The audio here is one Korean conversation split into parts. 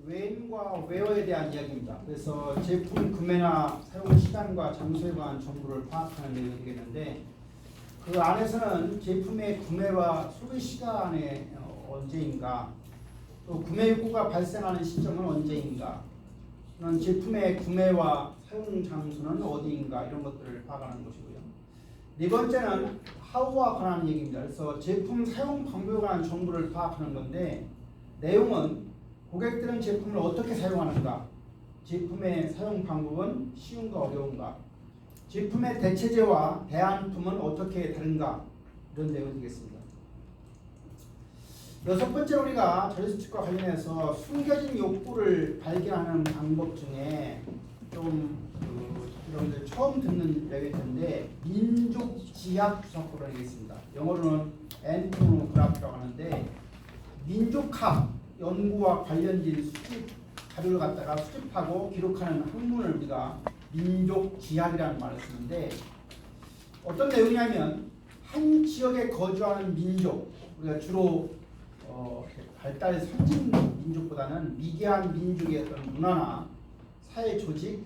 웨인과 웨어에 대한 이야기입니다. 그래서 제품 구매나 사용 시간과 장소에 관한 정보를 파악하는 내용이 되겠는데, 그 안에서는 제품의 구매와 소비 시간에 언제인가, 또 구매 욕구가 발생하는 시점은 언제인가, 또는 제품의 구매와 사용 장소는 어디인가, 이런 것들을 파악하는 것이고요. 네 번째는 하우와 관한 얘기입니다. 그래서 제품 사용 방법에 관한 정보를 파악하는 건데, 내용은 고객들은 제품을 어떻게 사용하는가, 제품의 사용 방법은 쉬운가 어려운가, 제품의 대체제와 대안품은 어떻게 다른가, 이런 내용이 되겠습니다. 여섯 번째로 우리가 자료수집과 관련해서 숨겨진 욕구를 발견하는 방법 중에 좀 여러분들 처음 듣는 내용일 텐데, 민족지학 주사법이라는 게 있습니다. 영어로는 엔토노그래피라고 하는데, 민족학 연구와 관련된 수집 자료를 갖다가 수집하고 기록하는 학문을 우리가 민족지학이라는 말을 쓰는데, 어떤 내용이냐면 한 지역에 거주하는 민족, 우리가 주로 발달 선진 민족보다는 미개한 민족의 어떤 문화나 사회 조직,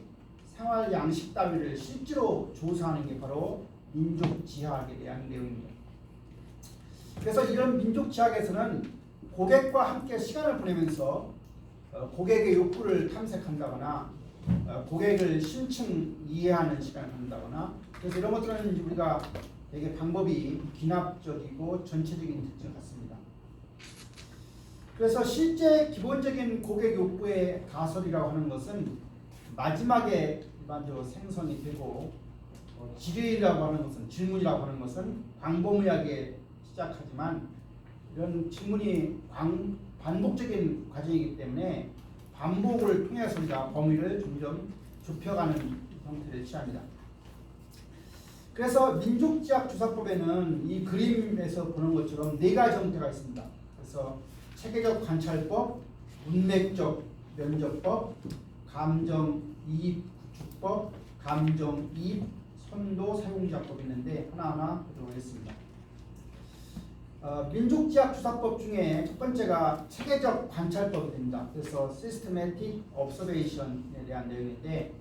생활 양식 따위를 실제로 조사하는 게 바로 민족지학에 대한 내용입니다. 그래서 이런 민족지학에서는 고객과 함께 시간을 보내면서 고객의 욕구를 탐색한다거나 고객을 심층 이해하는 시간을 갖는다거나, 그래서 이런 것들은 우리가 되게 방법이 기납적이고 전체적인 특징을 갖습니다. 그래서 실제 기본적인 고객 욕구의 가설이라고 하는 것은 마지막에 일반적으로 생성이 되고, 질의라고 하는 것은, 질문이라고 하는 것은 광범위하게 시작하지만, 이런 질문이 반복적인 과정이기 때문에 반복을 통해서 우리가 범위를 점점 좁혀가는 형태를 취합니다. 그래서 민족지학 주사법에는 이 그림에서 보는 것처럼 네 가지 형태가 있습니다. 그래서 체계적 관찰법, 문맥적 면접법, 감정이입 구축법, 감정이입 선도 사용자법이 있는데 하나하나 보도록 하겠습니다. 민족지학 주사법 중에 첫 번째가 체계적 관찰법입니다. 그래서 Systematic Observation에 대한 내용인데,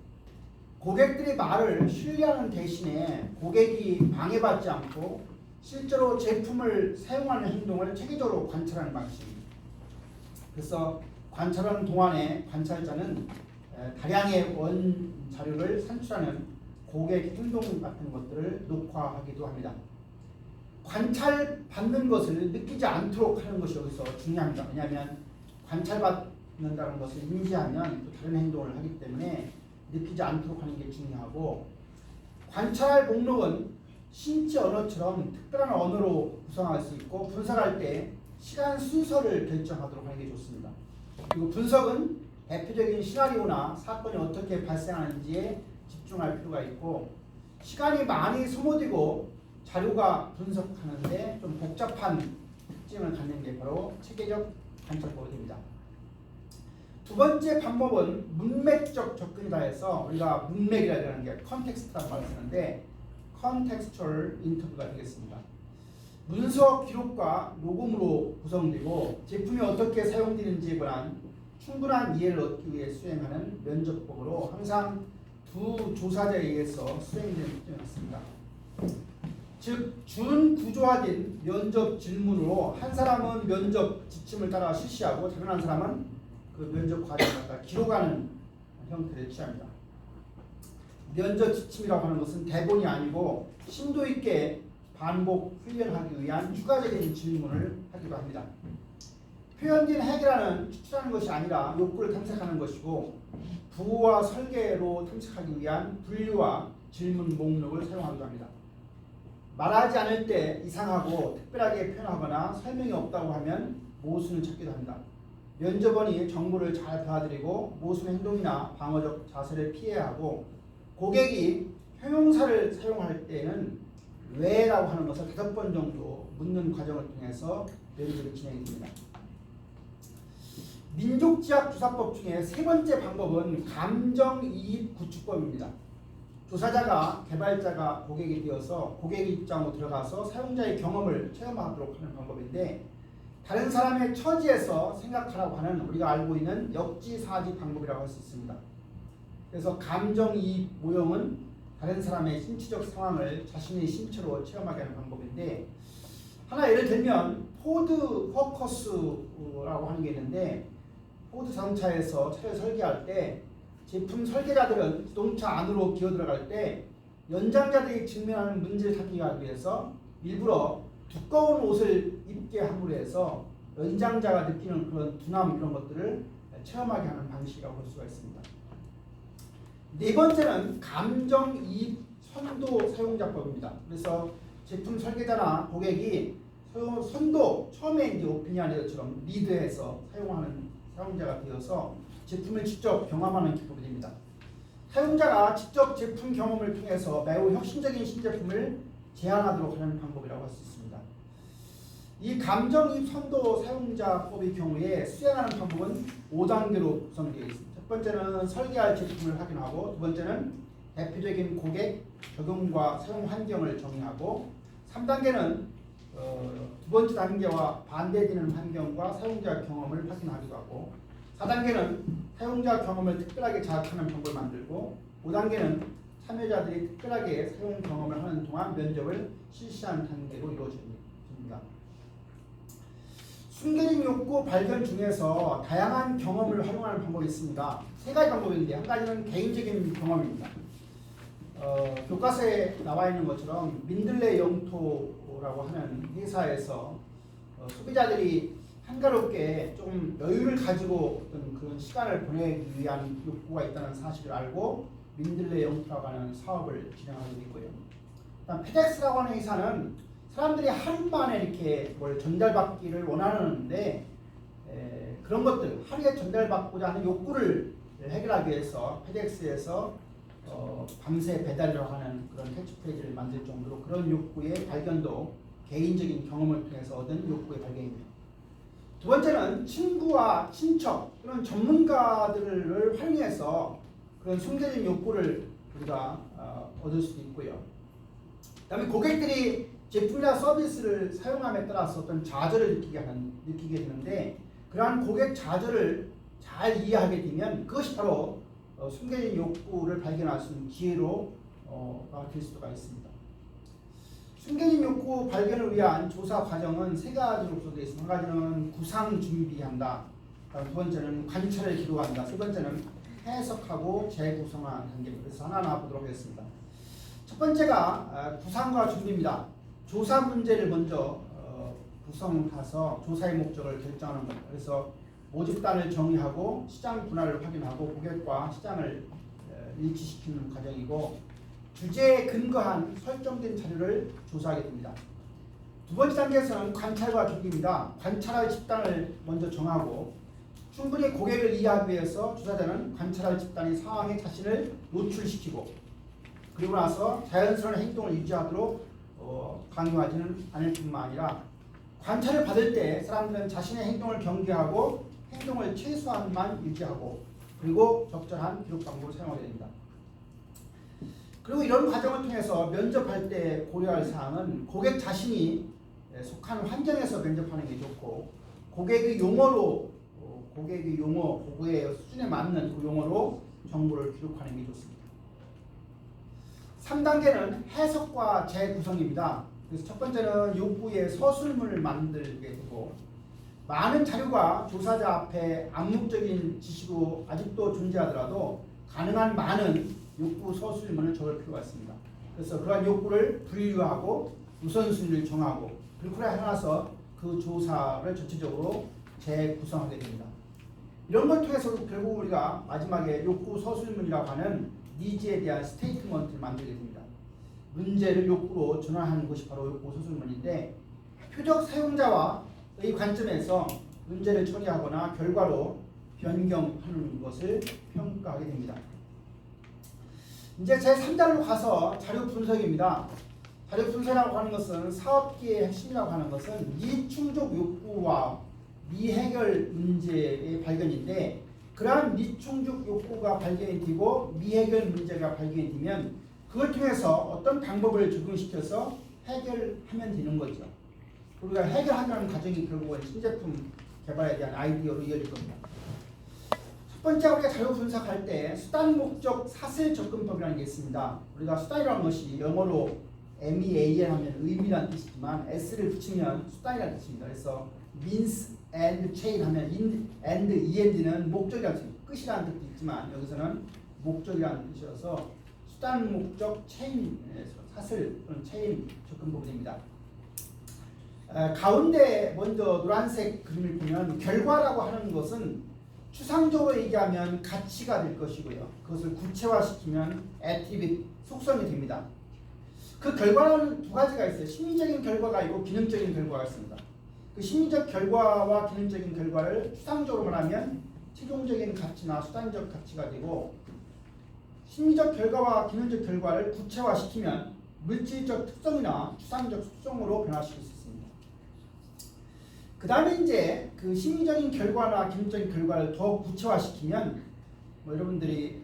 고객들이 말을 신뢰하는 대신에 고객이 방해받지 않고 실제로 제품을 사용하는 행동을 체계적으로 관찰하는 방식입니다. 그래서 관찰하는 동안에 관찰자는 다량의 원자료를 산출하는 고객 행동 같은 것들을 녹화하기도 합니다. 관찰받는 것을 느끼지 않도록 하는 것이 여기서 중요합니다. 왜냐하면 관찰받는다는 것을 인지하면 또 다른 행동을 하기 때문에 느끼지 않도록 하는 게 중요하고, 관찰 목록은 신체 언어처럼 특별한 언어로 구성할 수 있고, 분석할 때 시간 순서를 결정하도록 하는 게 좋습니다. 그리고 분석은 대표적인 시나리오나 사건이 어떻게 발생하는지에 집중할 필요가 있고, 시간이 많이 소모되고 자료가 분석하는데 좀 복잡한 특징을 갖는 게 바로 체계적 관찰법입니다. 두 번째 방법은 문맥적 접근이라 해서 우리가 문맥이라고 하는 게 컨텍스트라고 말을 쓰는데, 컨텍스추얼 인터뷰가 되겠습니다. 문서 기록과 녹음으로 구성되고 제품이 어떻게 사용되는지에 관한 충분한 이해를 얻기 위해 수행하는 면접법으로 항상 두 조사자에 의해서 수행되는 특징이 있습니다. 즉 준구조화된 면접 질문으로 한 사람은 면접 지침을 따라 실시하고 다른 한 사람은 그 면접 과정을 갖다 기록하는 형태를 취합니다. 면접 지침이라고 하는 것은 대본이 아니고 심도 있게 반복 훈련하기 위한 추가적인 질문을 하기도 합니다. 표현된 해결하는 추출하는 것이 아니라 욕구를 탐색하는 것이고, 부호와 설계로 탐색하기 위한 분류와 질문 목록을 사용하기도 합니다. 말하지 않을 때 이상하고 특별하게 표현하거나 설명이 없다고 하면 모순을 찾기도 합니다. 면접원이 정보를 잘 받아들이고 모순 행동이나 방어적 자세를 피해야 하고, 고객이 형용사를 사용할 때는 왜라고 하는 것을 5번 정도 묻는 과정을 통해서 면접이 진행됩니다. 민족지학 주사법 중에 세 번째 방법은 감정이입 구축법입니다. 조사자가 개발자가 고객이 되어서 고객의 입장으로 들어가서 사용자의 경험을 체험하도록 하는 방법인데, 다른 사람의 처지에서 생각하라고 하는 우리가 알고 있는 역지사지 방법이라고 할 수 있습니다. 그래서 감정이입 모형은 다른 사람의 신체적 상황을 자신의 신체로 체험하게 하는 방법인데, 하나 예를 들면 포드 포커스라고 하는 게 있는데, 포드 자동차에서 차를 설계할 때 제품 설계자들은 자동차 안으로 기어 들어갈 때 연장자들이 직면하는 문제를 찾기 위해서 일부러 두꺼운 옷을 입게 함으로 해서 연장자가 느끼는 그런 둔함, 이런 것들을 체험하게 하는 방식이라고 볼 수가 있습니다. 네 번째는 감정이입 선도 사용자법입니다. 그래서 제품 설계자나 고객이 선도, 처음에 이제 오피니언처럼 리드해서 사용하는 사용자가 되어서 제품을 직접 경험하는 기법이 됩니다. 사용자가 직접 제품 경험을 통해서 매우 혁신적인 신제품을 제안하도록 하는 방법이라고 할 수 있습니다. 이 감정이입 선도 사용자법의 경우에 수행하는 방법은 5단계로 구성되어 있습니다. 첫 번째는 설계할 제품을 확인하고, 두 번째는 대표적인 고객, 적용과 사용 환경을 정의하고, 3단계는 두 번째 단계와 반대되는 환경과 사용자 경험을 확인하기도 하고, 4단계는 사용자 경험을 특별하게 자극하는 방법을 만들고, 5단계는 참여자들이 특별하게 사용 경험을 하는 동안 면접을 실시하는 단계로 이루어집니다. 숨겨진 욕구 발견 중에서 다양한 경험을 활용하는 방법이 있습니다. 세 가지 방법인데, 한 가지는 개인적인 경험입니다. 교과서에 나와 있는 것처럼 민들레 영토라고 하는 회사에서 소비자들이 한가롭게 좀 여유를 가지고 어떤 그런 시간을 보내기 위한 욕구가 있다는 사실을 알고 민들레 영토라고 하는 사업을 진행하고 있고요. 그다음 페덱스라고 하는 회사는 사람들이 하루 만에 이렇게 뭘 전달받기를 원하는데, 그런 것들, 하루에 전달받고자 하는 욕구를 해결하기 위해서 페덱스에서 밤새 배달이라고 하는 그런 캐치프레이즈를 만들 정도로 그런 욕구의 발견도 개인적인 경험을 통해서 얻은 욕구의 발견입니다. 두 번째는 친구와 친척 또는 전문가들을 활용해서 그런 숨겨진 욕구를 우리가 얻을 수도 있고요. 그 다음에 고객들이 제품이나 서비스를 사용함에 따라서 어떤 좌절을 느끼게 되는데, 그러한 고객 좌절을 잘 이해하게 되면 그것이 바로 숨겨진 욕구를 발견할 수 있는 기회로 될 수가 있습니다. 숨겨진 욕구 발견을 위한 조사 과정은 세 가지로 구성되어 있습니다. 한 가지는 구상 준비한다, 두 번째는 관찰을 기록한다, 세 번째는 해석하고 재구성하는 단계입니다. 그래서 하나하나 보도록 하겠습니다. 첫 번째가 구상과 준비입니다. 조사 문제를 먼저 구성해서 조사의 목적을 결정하는 겁니다. 그래서 모집단을 정의하고 시장 분할을 확인하고 고객과 시장을 일치시키는 과정이고, 주제에 근거한 설정된 자료를 조사하게 됩니다. 두 번째 단계에서는 관찰과 준비입니다. 관찰할 집단을 먼저 정하고 충분히 고객을 이해하기 위해서 조사자는 관찰할 집단의 상황에 자신을 노출시키고, 그리고 나서 자연스러운 행동을 유지하도록 강요하지는 않을 뿐만 아니라, 관찰을 받을 때 사람들은 자신의 행동을 경계하고 행동을 최소한만 유지하고, 그리고 적절한 기록 방법을 사용하게 됩니다. 그리고 이런 과정을 통해서 면접할 때 고려할 사항은 고객 자신이 속한 환경에서 면접하는 게 좋고, 고객의 용어로 그의 수준에 맞는 그 용어로 정보를 기록하는 게 좋습니다. 3단계는 해석과 재구성입니다. 그래서 첫 번째는 욕구의 서술문을 만들게 되고, 많은 자료가 조사자 앞에 암묵적인 지식으로 아직도 존재하더라도 가능한 많은 욕구 서술문을 적을 필요가 있습니다. 그래서 그러한 욕구를 분류하고 우선순위를 정하고, 그리고 나서 그 조사를 전체적으로 재구성하게 됩니다. 이런 걸 통해서 결국 우리가 마지막에 욕구 서술문이라고 하는 니즈에 대한 스테이트먼트를 만들게 됩니다. 문제를 욕구로 전환하는 것이 바로 욕구 서술문인데, 표적 사용자와의 관점에서 문제를 처리하거나 결과로 변경하는 것을 평가하게 됩니다. 이제 제3단으로 가서 자료 분석입니다. 자료 분석이라고 하는 것은 사업계의 핵심이라고 하는 것은 미충족 욕구와 미해결 문제의 발견인데, 그러한 미충족 욕구가 발견이 되고 미해결 문제가 발견이 되면 그걸 통해서 어떤 방법을 적용시켜서 해결하면 되는 거죠. 우리가 해결하려는 과정이 결국은 신제품 개발에 대한 아이디어로 이어질 겁니다. 첫 번째 우리가 자료 분석할 때 수단 목적 사슬 접근법이라는 게 있습니다. 우리가 수단이라는 것이 영어로 MEAN 하면 의미란 뜻이지만 S를 붙이면 수단이라는 뜻입니다. 그래서 means and chain 하면 and END는 목적이라는 뜻입니다. 끝이라는 뜻도 있지만 여기서는 목적이라는 뜻이어서 수단 목적 체인에서 사슬 또는 체인 접근법이 됩니다. 가운데 먼저 노란색 그림을 보면 결과라고 하는 것은 추상적으로 얘기하면 가치가 될 것이고요. 그것을 구체화시키면 attribute, 속성이 됩니다. 그 결과는 두 가지가 있어요. 심리적인 결과가 있고 기능적인 결과가 있습니다. 그 심리적 결과와 기능적인 결과를 추상적으로 말하면 최종적인 가치나 수단적 가치가 되고 심리적 결과와 기능적 결과를 구체화시키면 물질적 특성이나 추상적 속성으로 변화시킬 수 있습니다. 그 다음에 이제 그 심리적인 결과나 기능적인 결과를 더 구체화시키면 여러분들이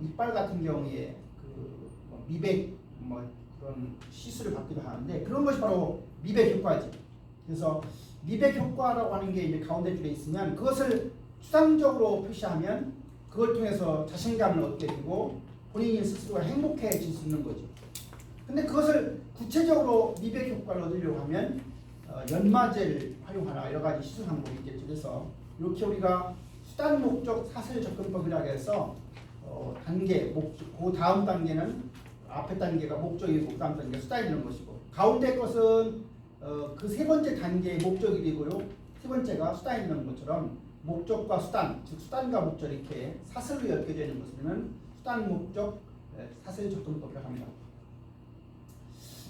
이빨 같은 경우에 미백 그런 시술을 받기도 하는데 그런 것이 바로 미백 효과죠. 그래서 미백 효과라고 하는 게 이제 가운데 줄에 있으면 그것을 추상적으로 표시하면 그걸 통해서 자신감을 얻게 되고 본인이 스스로가 행복해질 수 있는 거죠. 근데 그것을 구체적으로 미백 효과를 얻으려고 하면 연마제를 활용하나 여러 가지 시술 방법이 있겠죠. 그래서 이렇게 우리가 수단 목적 사슬 접근법이라고 해서 단계, 그 다음 단계는 앞에 단계가 목적이고 그 다음 단계가 수단이 되는 것이고 가운데 것은 그 세 번째 단계의 목적이 되고요. 세 번째가 수단이 되는 것처럼 목적과 수단, 즉 수단과 목적 이렇게 사슬로 엮여져 있는 것을 수단 목적 사슬 접근법이라고 합니다.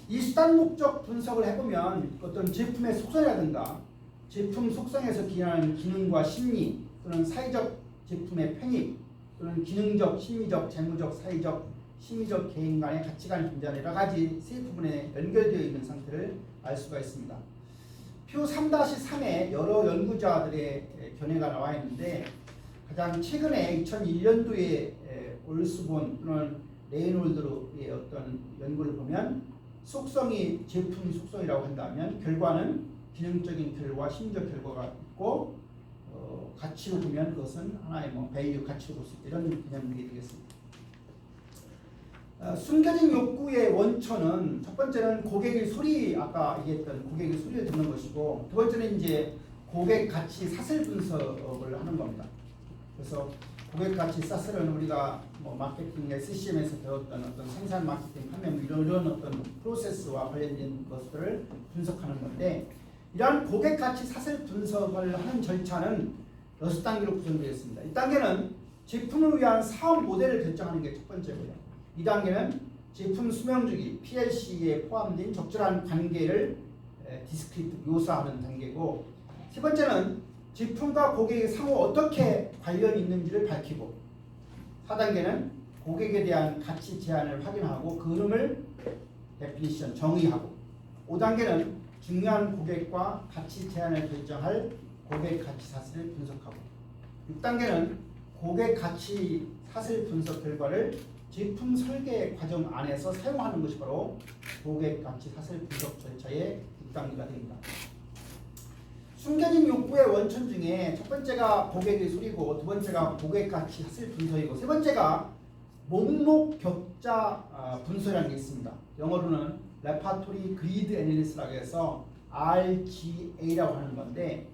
이 수단 목적 분석을 해보면 어떤 제품의 속성이라든가 제품 속성에서 기인하는 기능과 심리 또는 사회적 제품의 편입 또는 기능적, 심리적, 재무적, 사회적, 심리적 개인 간의 가치관이 존재하는 여러 가지 세 부분에 연결되어 있는 상태를 알 수가 있습니다. 표 3-3에 여러 연구자들의 견해가 나와 있는데 가장 최근에 2001년도에 올스본 또는 레이놀드의 어떤 연구를 보면 속성이 제품 속성이라고 한다면 결과는 기능적인 결과, 심리적 결과가 있고 가치로 보면 그것은 하나의 밸류, 가치로 볼 수 있다. 이런 개념이 되겠습니다. 숨겨진 욕구의 원천은 첫 번째는 고객의 소리, 아까 얘기했던 고객의 소리를 듣는 것이고 두 번째는 이제 고객 가치 사슬 분석을 하는 겁니다. 그래서 고객 가치 사슬은 우리가 마케팅 SCM에서 배웠던 어떤 생산 마케팅, 판매 이런 어떤 프로세스와 관련된 것들을 분석하는 건데 이러한 고객 가치 사슬 분석을 하는 절차는 6단계로 구성되어 있습니다. 1단계는 제품을 위한 사업 모델을 결정하는 게 첫 번째고요. 2단계는 제품 수명주기 PLC에 포함된 적절한 관계를 디스크리트 묘사하는 단계고 세 번째는 제품과 고객의 상호 어떻게 관련이 있는지를 밝히고 4단계는 고객에 대한 가치 제한을 확인하고 그 흐름을 데피니션 정의하고 5단계는 중요한 고객과 가치 제한을 결정할 고객 가치 사슬을 분석하고 6단계는 고객 가치 사슬 분석 결과를 제품 설계 과정 안에서 사용하는 것이 바로 고객 가치 사슬 분석 절차의 6단계가 됩니다. 숨겨진 욕구의 원천 중에 첫 번째가 고객의 소리고 두 번째가 고객 가치 사슬 분석이고 세 번째가 목록 격자 분석이라는 게 있습니다. 영어로는 레파토리 그리드 애널리시스라고 해서 RGA라고 하는 건데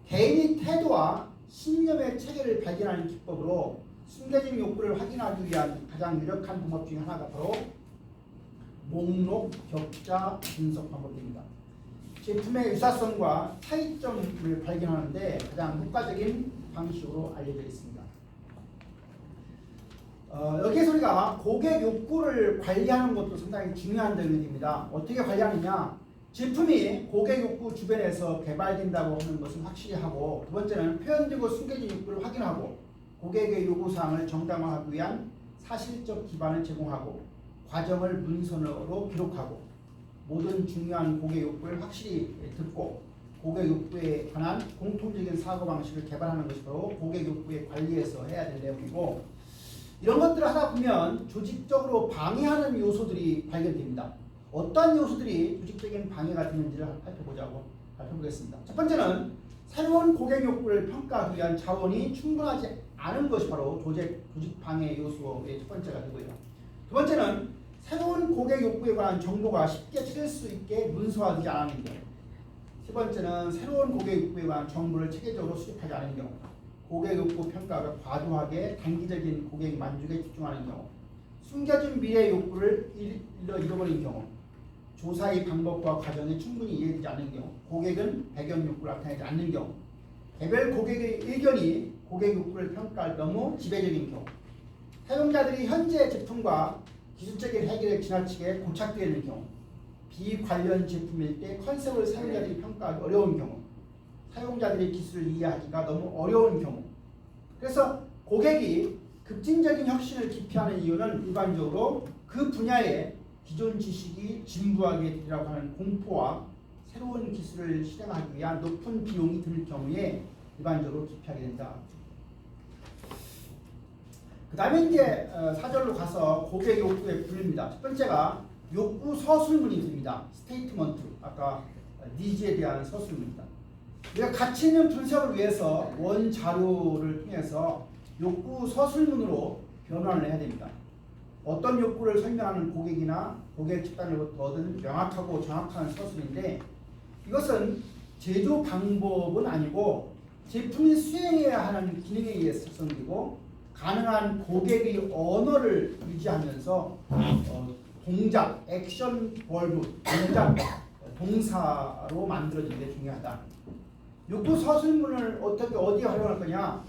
개인의 태도와 신념의 체계를 발견하는 기법으로 숨겨진 욕구를 확인하기 위한 가장 유력한 방법 중 하나가 바로 목록 격자 분석 방법입니다. 제품의 유사성과 차이점을 발견하는데 가장 효과적인 방식으로 알려져 있습니다. 여기에서 우리가 고객 욕구를 관리하는 것도 상당히 중요한 점입니다. 어떻게 관리하느냐? 제품이 고객 욕구 주변에서 개발된다고 하는 것은 확실히 하고 두 번째는 표현되고 숨겨진 욕구를 확인하고 고객의 요구사항을 정당화하기 위한 사실적 기반을 제공하고 과정을 문서로 기록하고 모든 중요한 고객 욕구를 확실히 듣고 고객 욕구에 관한 공통적인 사고방식을 개발하는 것이 바로 고객 욕구의 관리에서 해야 될 내용이고 이런 것들을 하다 보면 조직적으로 방해하는 요소들이 발견됩니다. 어떤 요소들이 조직적인 방해가 되는지를 살펴보자고 살펴보겠습니다. 첫 번째는 새로운 고객 욕구를 평가하기 위한 자원이 충분하지 않은 것이 바로 조직 방해 요소의 첫 번째가 되고요. 두 번째는 새로운 고객 욕구에 관한 정보가 쉽게 찾을 수 있게 문서화되지 않은 경우. 세 번째는 새로운 고객 욕구에 관한 정보를 체계적으로 수집하지 않은 경우. 고객 욕구 평가가 과도하게 단기적인 고객 만족에 집중하는 경우. 숨겨진 미래 욕구를 잃어버린 경우. 조사의 방법과 과정이 충분히 이해되지 않는 경우. 고객은 배경 욕구를 나타내지 않는 경우. 개별 고객의 의견이 고객 욕구를 평가할 너무 지배적인 경우. 사용자들이 현재 제품과 기술적인 해결에 지나치게 고착되어 있는 경우. 비관련 제품일 때 컨셉을 사용자들이 평가하기 어려운 경우. 사용자들의 기술을 이해하기가 너무 어려운 경우. 그래서 고객이 급진적인 혁신을 기피하는 이유는 일반적으로 그 분야에 기존 지식이 진부하게 되리라고 하는 공포와 새로운 기술을 실행하기 위한 높은 비용이 들 경우에 일반적으로 기피하게 된다. 그 다음에 이제 4절로 가서 고객 욕구의 분류입니다. 첫 번째가 욕구 서술문이 됩니다. 스테이트먼트, 아까 니즈에 대한 서술문입니다. 우리가 가치 있는 분석을 위해서 원 자료를 통해서 욕구 서술문으로 변환을 해야 됩니다. 어떤 욕구를 설명하는 고객이나 고객 집단으로부터 얻은 명확하고 정확한 서술인데, 이것은 제조 방법은 아니고 제품이 수행해야 하는 기능에 의해서 설정되고 가능한 고객의 언어를 유지하면서 동작, 액션 벌브, 동작, 동사로 만들어지는 게 중요하다. 욕구 서술문을 어떻게 어디에 활용할 거냐,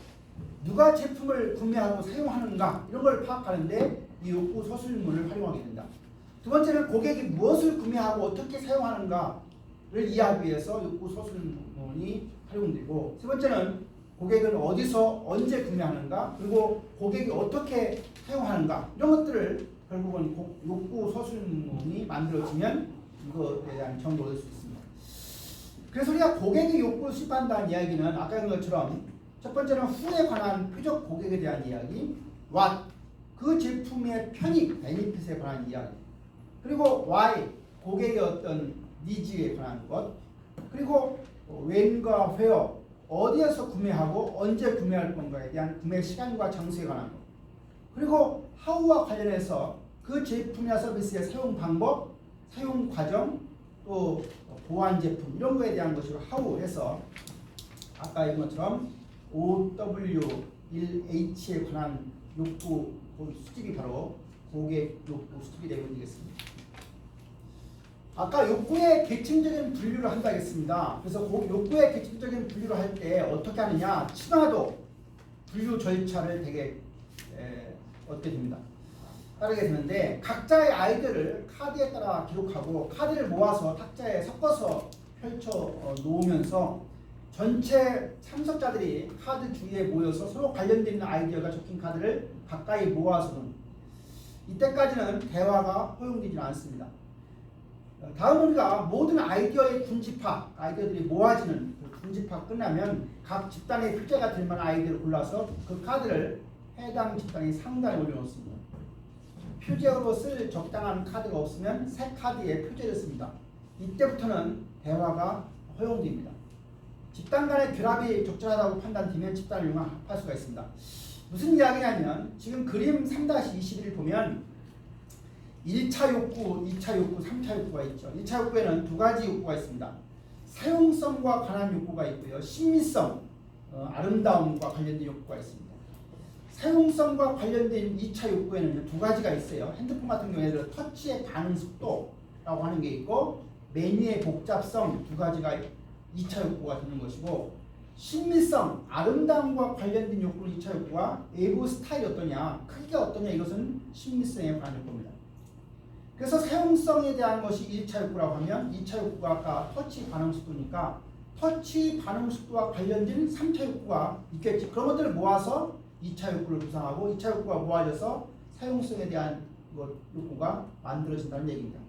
누가 제품을 구매하고 사용하는가 이런 걸 파악하는데 이 욕구 서술문을 활용하게 된다. 두 번째는 고객이 무엇을 구매하고 어떻게 사용하는가를 이해하기 위해서 욕구 서술문이 활용되고, 세 번째는 고객은 어디서 언제 구매하는가, 그리고 고객이 어떻게 사용하는가, 이런 것들을 결국은 욕구 서술문이 만들어지면 이것에 대한 정보를 얻을 수 있습니다. 그래서 우리가 고객의 욕구를 수집한다는 이야기는 아까 한 것처럼 첫 번째는 who에 관한 표적 고객에 대한 이야기, what, 그 제품의 편익, 베니핏에 관한 이야기, 그리고 why, 고객의 어떤 니즈에 관한 것, 그리고 when과 where, 어디에서 구매하고 언제 구매할 건가에 대한 구매 시간과 장소에 관한 것, 그리고 how와 관련해서 그 제품이나 서비스의 사용 방법, 사용 과정, 또 보완 제품 이런 거에 대한 것으로 how 해서 아까 이런 것처럼 OW1H에 관한 욕구 수집이 바로 고객 욕구 수집이 되겠습니다. 아까 욕구의 계층적인 분류를 한다 했습니다. 그래서 욕구의 계층적인 분류를 할 때 어떻게 하느냐, 친화도 분류 절차를 되게 얻게 됩니다. 따르게 되는데, 각자의 아이디어를 카드에 따라 기록하고 카드를 모아서 탁자에 섞어서 펼쳐 놓으면서 전체 참석자들이 카드 주위에 모여서 서로 관련되어 있는 아이디어가 적힌 카드를 가까이 모아서는, 이때까지는 대화가 허용되지 않습니다. 다음 우리가 모든 아이디어의 군집합, 아이디어들이 모아지는 그 군집합 끝나면 각 집단의 표제가 될 만한 아이디어를 골라서 그 카드를 해당 집단의 상단에 올려놓습니다. 표제로 쓸 적당한 카드가 없으면 새 카드에 표제를 씁니다. 이때부터는 대화가 허용됩니다. 집단 간의 결합이 적절하다고 판단되면 집단을 융합할 수가 있습니다. 무슨 이야기냐면, 지금 그림 3-21을 보면 1차 욕구, 2차 욕구, 3차 욕구가 있죠. 1차 욕구에는 두 가지 욕구가 있습니다. 사용성과 관한 욕구가 있고요. 심미성, 아름다움과 관련된 욕구가 있습니다. 사용성과 관련된 2차 욕구에는 두 가지가 있어요. 핸드폰 같은 경우에는 터치의 반응 속도라고 하는 게 있고, 메뉴의 복잡성, 두 가지가 2차 욕구가 되는 것이고, 심미성, 아름다움과 관련된 욕구는 2차 욕구가 외부 스타일이 어떠냐, 크기가 어떠냐, 이것은 심미성에 관한 욕구입니다. 그래서 사용성에 대한 것이 1차 욕구라고 하면 2차 욕구가 아까 터치 반응 속도니까 터치 반응 속도와 관련된 3차 욕구가 있겠지. 그런 것들을 모아서 2차 욕구를 구성하고 2차 욕구가 모아져서 사용성에 대한 욕구가 만들어진다는 얘기입니다.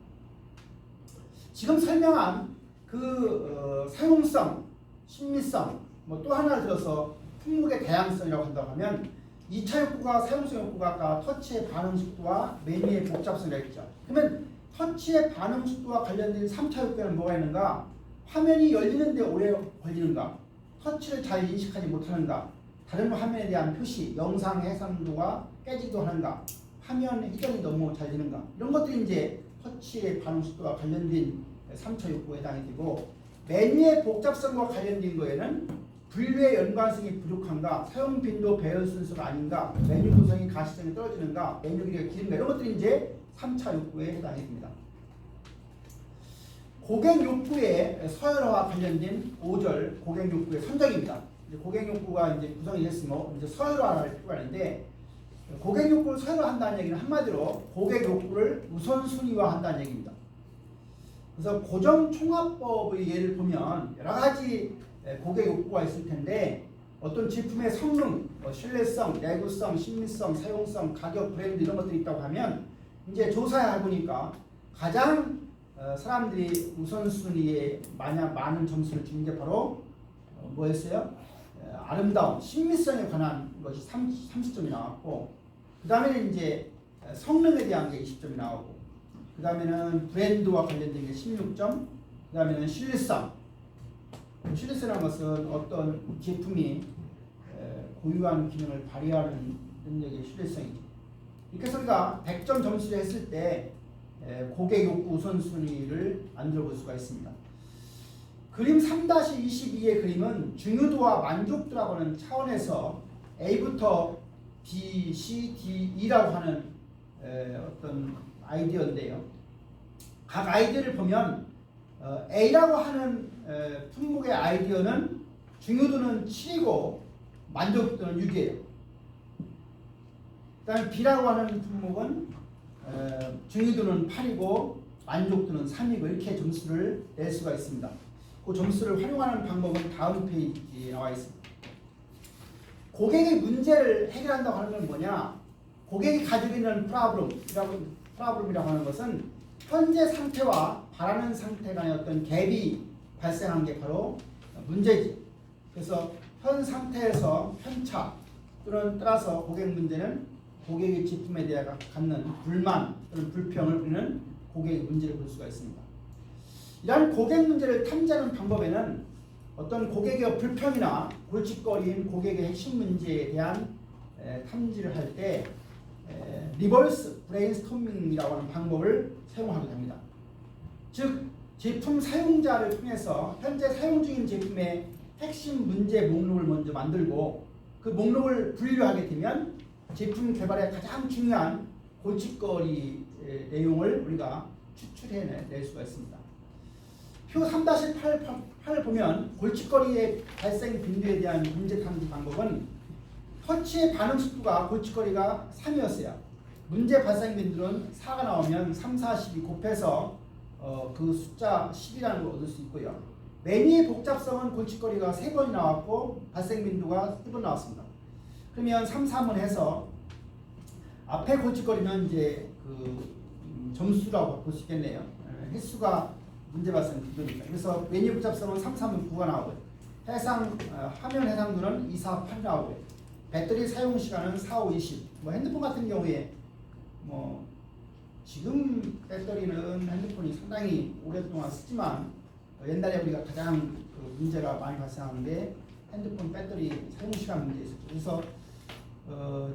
지금 설명한 그 사용성, 심미성, 또 하나를 들어서 품목의 다양성이라고 한다고 하면 2차 욕구가 사용성 욕구가 아까 터치의 반응 속도와 메뉴의 복잡성이라고 했죠. 그러면 터치의 반응 속도와 관련된 3차 욕구에는 뭐가 있는가? 화면이 열리는데 오래 걸리는가, 터치를 잘 인식하지 못하는가, 다른 화면에 대한 표시, 영상 해상도가 깨지도 하는가, 화면 회전이 너무 잘 되는가, 이런 것들이 이제 터치의 반응 속도와 관련된 3차 욕구에 해당이 되고, 메뉴의 복잡성과 관련된 거에는 분류의 연관성이 부족한가, 사용 빈도 배열 순서가 아닌가, 메뉴 구성이 가시성이 떨어지는가, 메뉴 길이가 긴가, 이런 것들이 이제 3차 욕구에 해당이 됩니다. 고객 욕구의 서열화와 관련된 5절 고객 욕구의 선정입니다. 이제 고객 욕구가 이제 구성이 됐으면 이제 서열화를 할 필요가 있는데, 고객 욕구를 서열화한다는 얘기는 한마디로 고객 욕구를 우선순위화한다는 얘기입니다. 그래서 고정총합법의 예를 보면 여러 가지 고객 욕구가 있을 텐데, 어떤 제품의 성능, 신뢰성, 내구성, 신미성, 사용성, 가격, 브랜드 이런 것들이 있다고 하면 이제 조사해 보니까 가장 사람들이 우선순위에 많은 점수를 주는 게 바로 뭐였어요? 아름다움, 신미성에 관한 것이 30점이 나왔고, 그 다음에는 이제 성능에 대한 게 20점이 나오고, 그 다음에는 브랜드와 관련된 게 16점, 그 다음에는 신뢰성. 신뢰성이라는 것은 어떤 제품이 고유한 기능을 발휘하는 능력의 신뢰성이죠. 이렇게 해서 우리가 100점 점수를 했을 때 고객 욕구 우선순위를 만들어 볼 수가 있습니다. 그림 3-22의 그림은 중요도와 만족도라고 하는 차원에서 A부터 B, C, D, E라고 하는 어떤 아이디어인데요. 각 아이디어를 보면 A라고 하는 품목의 아이디어는 중요도는 7이고 만족도는 6이에요. 그 다음에 B라고 하는 품목은 중요도는 8이고 만족도는 3이고 이렇게 점수를 낼 수가 있습니다. 그 점수를 활용하는 방법은 다음 페이지에 나와 있습니다. 고객의 문제를 해결한다고 하는 건 뭐냐? 고객이 가지고 있는 프로블럼이라고 하는 것은 현재 상태와 바라는 상태 간의 어떤 갭이 발생한 게 바로 문제지. 그래서 현 상태에서 편차 또는 따라서 고객 문제는 고객의 제품에 대해 갖는 불만 또는 불평을 우리는 고객의 문제를 볼 수가 있습니다. 이러한 고객 문제를 탐지하는 방법에는 어떤 고객의 불평이나 골칫거리인 고객의 핵심 문제에 대한 탐지를 할 때 리버스 브레인스토밍이라고 하는 방법을 사용하게 됩니다. 즉 제품 사용자를 통해서 현재 사용 중인 제품의 핵심 문제 목록을 먼저 만들고 그 목록을 분류하게 되면 제품 개발에 가장 중요한 골칫거리 내용을 우리가 추출해낼 수가 있습니다. 표 3-8을 보면 골칫거리의 발생 빈도에 대한 문제 탐지 방법은 터치의 반응 속도가 골칫거리가 3이었어요. 문제 발생 빈도는 4가 나오면 3, 4, 12 곱해서 그 숫자 10이라는 걸 얻을 수 있고요. 메뉴의 복잡성은 골칫거리가 3번이 나왔고 발생 빈도가 3번 나왔습니다. 그러면 3, 3은 해서 앞에 골칫거리는 이제 그 점수라고 볼 수 있겠네요. 횟수가 문제 발생 빈도니까. 그래서 메뉴 복잡성은 3, 3은 9가 나오고요. 화면 해상도는 2, 4, 8 나오고요. 배터리 사용 시간은 4, 5, 20. 뭐 핸드폰 같은 경우에 뭐 지금 배터리는 핸드폰이 상당히 오랫동안 쓰지만 옛날에 우리가 가장 그 문제가 많이 발생하는 게 핸드폰 배터리 사용 시간 문제였었죠. 그래서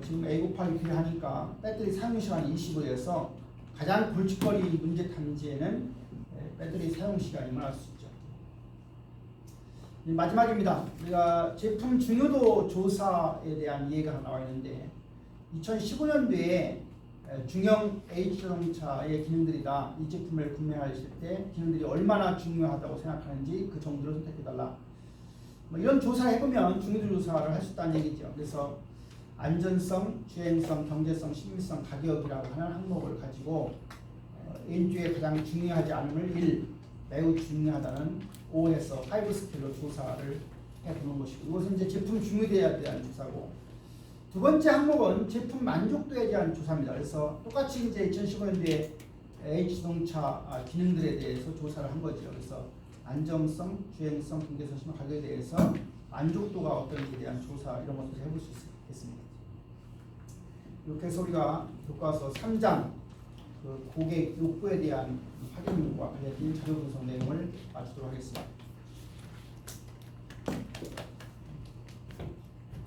지금 A 곱하기 B를 하니까 배터리 사용 시간이 20이어서 가장 골칫거리 문제 탐지에는 배터리 사용 시간이 많을 수 있죠. 마지막입니다. 우리가 제품 중요도 조사에 대한 이해가 나와 있는데 2015년도에 중형 H자동차의 기능들이다. 이 제품을 구매하실 때 기능들이 얼마나 중요하다고 생각하는지 그 정도를 선택해달라. 뭐 이런 조사를 해보면 중요도 조사를 할 수 있다는 얘기죠. 그래서 안전성, 주행성, 경제성, 신미성, 가격이라고 하는 항목을 가지고 1주에 가장 중요하지 않음을 1, 매우 중요하다는 5에서 5 스케일로 조사를 해보는 것이고, 이것은 이제 제품 중요도에 대한 조사고, 두 번째 항목은 제품 만족도에 대한 조사입니다. 그래서 똑같이 이제 2015년도에 H자동차 기능들에 대해서 조사를 한 거죠. 그래서 안정성, 주행성, 경제성, 신용 가격에 대해서 만족도가 어떤지에 대한 조사 이런 것들을 해볼 수 있겠습니다. 이렇게 해서 우리가 교과서 3장 그 고객 욕구에 대한 확인과 관련된 자료 분석 내용을 마치도록 하겠습니다. 자,